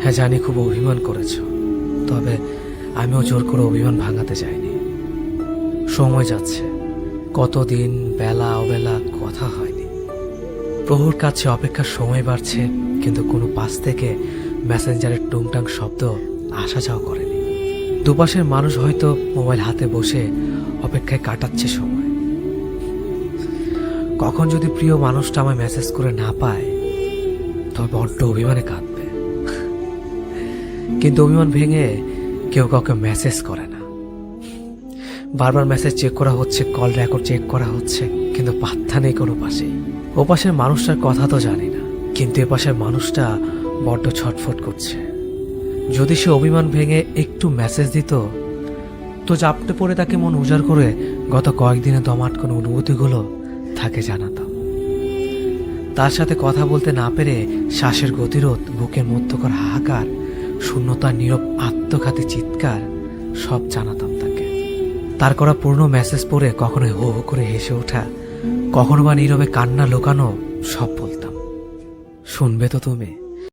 হ্যাঁ জানি খুব অভিমান করেছ, তবে আমিও জোর করে অভিমান ভাঙাতে চাইনি। সময় যাচ্ছে, কতদিন বেলা অবেলা কথা হয়নি। প্রভুর কাছে অপেক্ষার সময় বাড়ছে, কিন্তু কোনো পাশ থেকে মেসেঞ্জারের টুংটাং শব্দ আসা যাওয়া করেনি। দুপাশের মানুষ হয়তো মোবাইল হাতে বসে অপেক্ষায় কাটাচ্ছে সময়। কখন যদি প্রিয় মানুষটা আমায় মেসেজ করে না পায়, তবে বড্ড অভিমানে কাঁদবে। কিন্তু অভিমান ভেঙে কেউ কাউকে মেসেজ করে না। বারবার মেসেজ চেক করা হচ্ছে, কল রেকর্ড চেক করা হচ্ছে, কিন্তু পাত্তা নেই কোনো পাশেই। ও পাশের মানুষটার কথা তো জানি না, কিন্তু এ পাশের মানুষটা বড্ড ছটফট করছে। যদি সে অভিমান ভেঙে একটু মেসেজ দিত, তো জাপটে পড়ে তাকে মন উজাড় করে গত কয়েকদিনে দম আটকানো অনুভূতিগুলো তাকে জানাতাম। তার সাথে কথা বলতে না পেরে শ্বাসের গতিরোধ, বুকের মধ্যকার হাহাকার, শূন্যতার নীরব আত্মঘাতী চিৎকার সব জানাতাম তাকে। তার করা পূর্ণ মেসেজ পড়ে কখনো হো হো করে হেসে ওঠা, কখনো বা নীরবে কান্না লুকানো, সব বলতাম। শুনবে তো তুমি?